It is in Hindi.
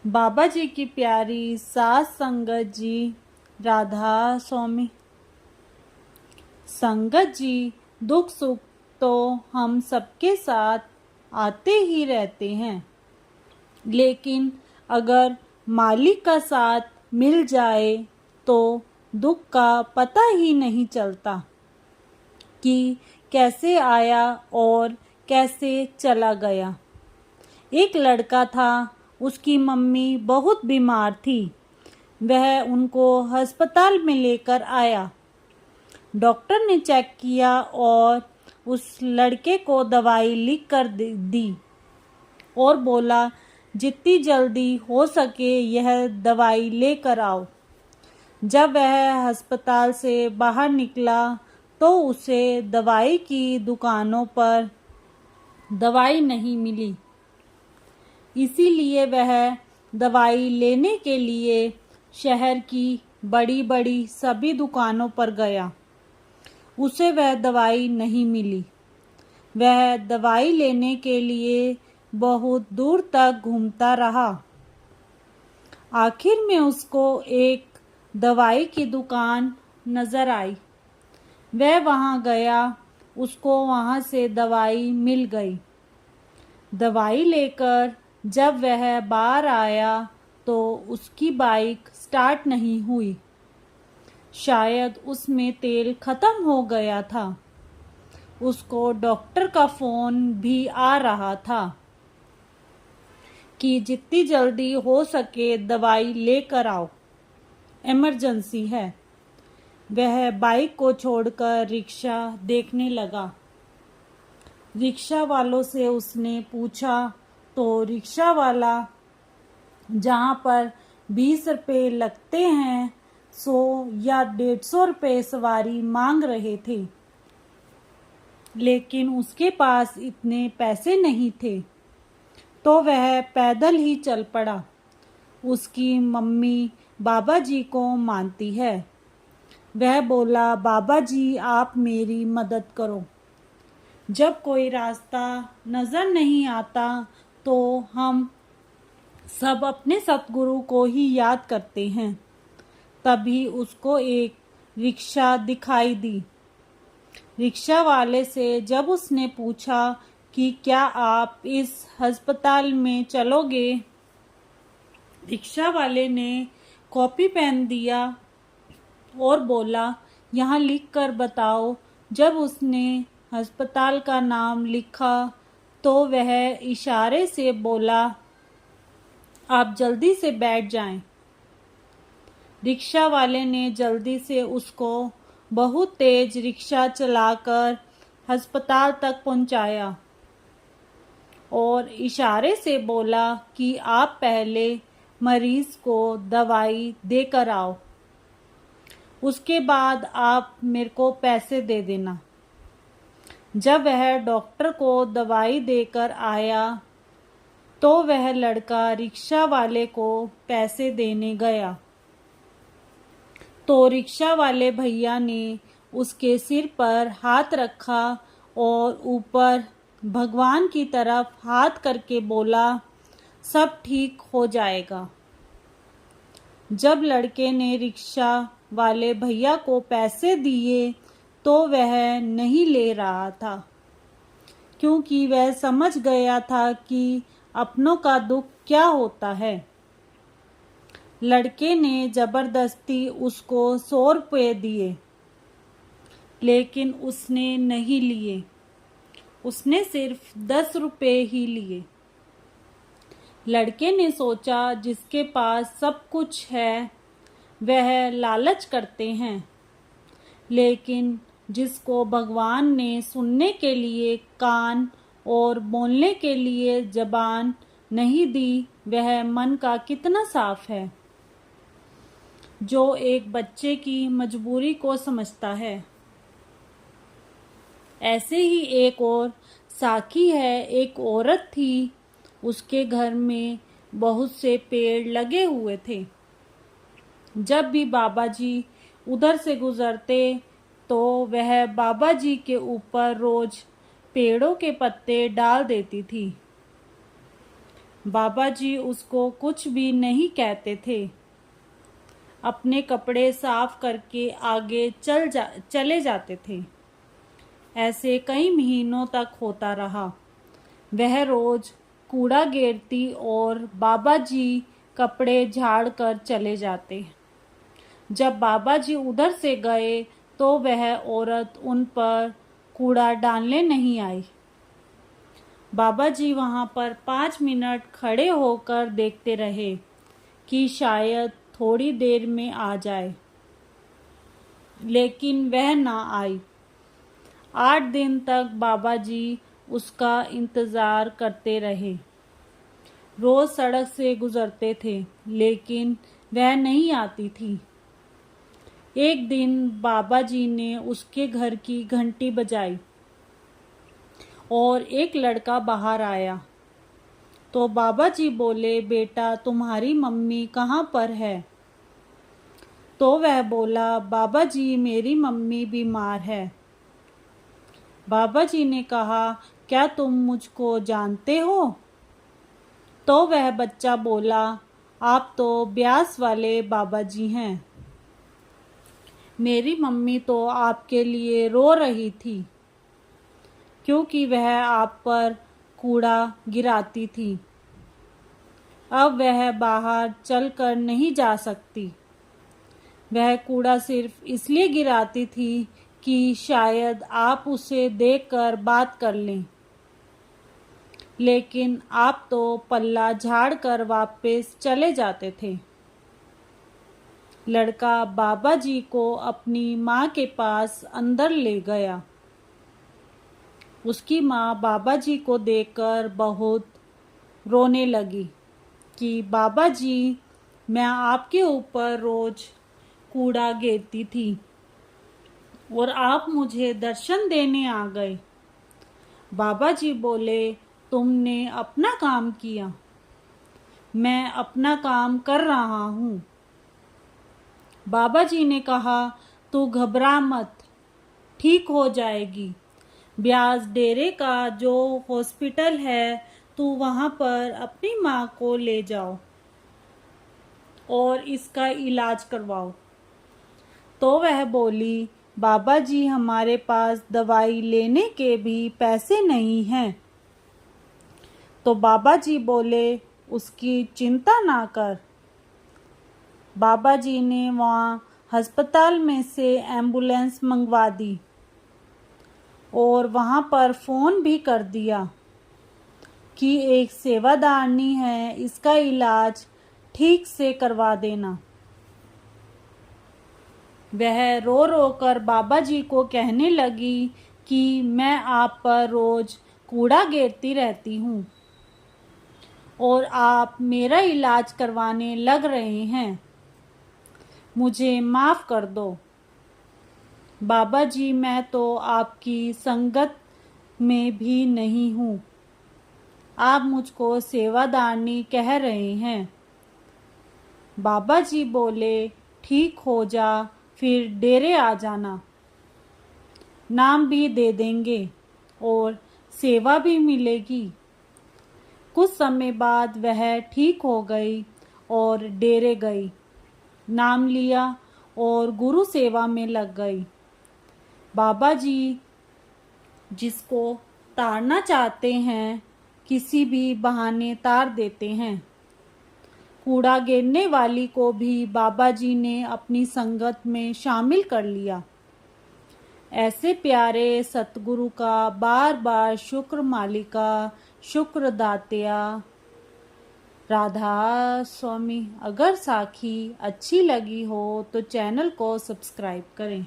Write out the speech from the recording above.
बाबा जी की प्यारी सास संगत जी, राधा स्वामी। संगत जी, दुख सुख तो हम सबके साथ आते ही रहते हैं, लेकिन अगर मालिक का साथ मिल जाए तो दुख का पता ही नहीं चलता कि कैसे आया और कैसे चला गया। एक लड़का था, उसकी मम्मी बहुत बीमार थी। वह उनको अस्पताल में लेकर आया। डॉक्टर ने चेक किया और उस लड़के को दवाई लिख कर दी और बोला, जितनी जल्दी हो सके यह दवाई लेकर आओ। जब वह अस्पताल से बाहर निकला तो उसे दवाई की दुकानों पर दवाई नहीं मिली। इसीलिए वह दवाई लेने के लिए शहर की बड़ी बड़ी सभी दुकानों पर गया। उसे वह दवाई नहीं मिली। वह दवाई लेने के लिए बहुत दूर तक घूमता रहा। आखिर में उसको एक दवाई की दुकान नजर आई। वह वहां गया। उसको वहां से दवाई मिल गई। दवाई लेकर जब वह बाहर आया तो उसकी बाइक स्टार्ट नहीं हुई। शायद उसमें तेल खत्म हो गया था। उसको डॉक्टर का फोन भी आ रहा था कि जितनी जल्दी हो सके दवाई लेकर आओ, इमरजेंसी है। वह बाइक को छोड़कर रिक्शा देखने लगा। रिक्शा वालों से उसने पूछा तो रिक्शा वाला जहाँ पर 20 रुपये लगते हैं 100 या 150 रुपये सवारी मांग रहे थे, लेकिन उसके पास इतने पैसे नहीं थे तो वह पैदल ही चल पड़ा। उसकी मम्मी बाबा जी को मानती है। वह बोला, बाबा जी आप मेरी मदद करो। जब कोई रास्ता नजर नहीं आता तो हम सब अपने सतगुरु को ही याद करते हैं। तभी उसको एक रिक्शा दिखाई दी। रिक्शा वाले से जब उसने पूछा कि क्या आप इस अस्पताल में चलोगे, रिक्शा वाले ने कॉपी पेन दिया और बोला, यहाँ लिख कर बताओ। जब उसने अस्पताल का नाम लिखा तो वह इशारे से बोला, आप जल्दी से बैठ जाएं। रिक्शा वाले ने जल्दी से उसको बहुत तेज रिक्शा चलाकर अस्पताल तक पहुंचाया और इशारे से बोला कि आप पहले मरीज को दवाई देकर आओ, उसके बाद आप मेरे को पैसे दे देना। जब वह डॉक्टर को दवाई देकर आया तो वह लड़का रिक्शा वाले को पैसे देने गया तो रिक्शा वाले भैया ने उसके सिर पर हाथ रखा और ऊपर भगवान की तरफ हाथ करके बोला, सब ठीक हो जाएगा। जब लड़के ने रिक्शा वाले भैया को पैसे दिए तो वह नहीं ले रहा था, क्योंकि वह समझ गया था कि अपनों का दुख क्या होता है। लड़के ने जबरदस्ती उसको 100 रुपये दिए, लेकिन उसने नहीं लिए। उसने सिर्फ 10 रुपये ही लिए। लड़के ने सोचा, जिसके पास सब कुछ है वह लालच करते हैं, लेकिन जिसको भगवान ने सुनने के लिए कान और बोलने के लिए जबान नहीं दी, वह मन का कितना साफ है, जो एक बच्चे की मजबूरी को समझता है। ऐसे ही एक और साखी है। एक औरत थी, उसके घर में बहुत से पेड़ लगे हुए थे। जब भी बाबा जी उधर से गुजरते तो वह बाबा जी के ऊपर रोज पेड़ों के पत्ते डाल देती थी। बाबा जी उसको कुछ भी नहीं कहते थे। अपने कपड़े साफ करके आगे चले जाते थे। ऐसे कई महीनों तक होता रहा। वह रोज कूड़ा घेरती और बाबा जी कपड़े झाड़ कर चले जाते। जब बाबा जी उधर से गए तो वह औरत उन पर कूड़ा डालने नहीं आई। बाबा जी वहां पर 5 मिनट खड़े होकर देखते रहे कि शायद थोड़ी देर में आ जाए, लेकिन वह ना आई। 8 दिन तक बाबा जी उसका इंतजार करते रहे। रोज सड़क से गुजरते थे, लेकिन वह नहीं आती थी। एक दिन बाबा जी ने उसके घर की घंटी बजाई और एक लड़का बाहर आया। तो बाबा जी बोले, बेटा तुम्हारी मम्मी कहाँ पर है? तो वह बोला, बाबा जी मेरी मम्मी बीमार है। बाबा जी ने कहा, क्या तुम मुझको जानते हो? तो वह बच्चा बोला, आप तो ब्यास वाले बाबा जी हैं। मेरी मम्मी तो आपके लिए रो रही थी, क्योंकि वह आप पर कूड़ा गिराती थी। अब वह बाहर चलकर नहीं जा सकती। वह कूड़ा सिर्फ इसलिए गिराती थी कि शायद आप उसे देखकर बात कर लें, लेकिन आप तो पल्ला झाड़ कर वापस चले जाते थे। लड़का बाबा जी को अपनी माँ के पास अंदर ले गया। उसकी माँ बाबा जी को देखकर बहुत रोने लगी कि बाबा जी, मैं आपके ऊपर रोज कूड़ा घेरती थी और आप मुझे दर्शन देने आ गए। बाबा जी बोले, तुमने अपना काम किया, मैं अपना काम कर रहा हूँ। बाबा जी ने कहा, तू घबरा मत, ठीक हो जाएगी। ब्यास डेरे का जो हॉस्पिटल है, तू वहाँ पर अपनी माँ को ले जाओ और इसका इलाज करवाओ। तो वह बोली, बाबा जी हमारे पास दवाई लेने के भी पैसे नहीं हैं। तो बाबा जी बोले, उसकी चिंता ना कर। बाबा जी ने वहाँ अस्पताल में से एम्बुलेंस मंगवा दी और वहाँ पर फ़ोन भी कर दिया कि एक सेवादारनी है, इसका इलाज ठीक से करवा देना। वह रो रो कर बाबा जी को कहने लगी कि मैं आप पर रोज कूड़ा घेरती रहती हूँ और आप मेरा इलाज करवाने लग रहे हैं, मुझे माफ़ कर दो। बाबा जी मैं तो आपकी संगत में भी नहीं हूँ, आप मुझको सेवादारनी कह रहे हैं। बाबा जी बोले, ठीक हो जा, फिर डेरे आ जाना, नाम भी दे देंगे और सेवा भी मिलेगी। कुछ समय बाद वह ठीक हो गई और डेरे गई, नाम लिया और गुरु सेवा में लग गई। बाबा जी जिसको तारना चाहते हैं, किसी भी बहाने तार देते हैं। कूड़ा गिरने वाली को भी बाबा जी ने अपनी संगत में शामिल कर लिया। ऐसे प्यारे सतगुरु का बार बार शुक्र मालिका, शुक्र दात्या। राधा स्वामी। अगर साखी अच्छी लगी हो तो चैनल को सब्सक्राइब करें।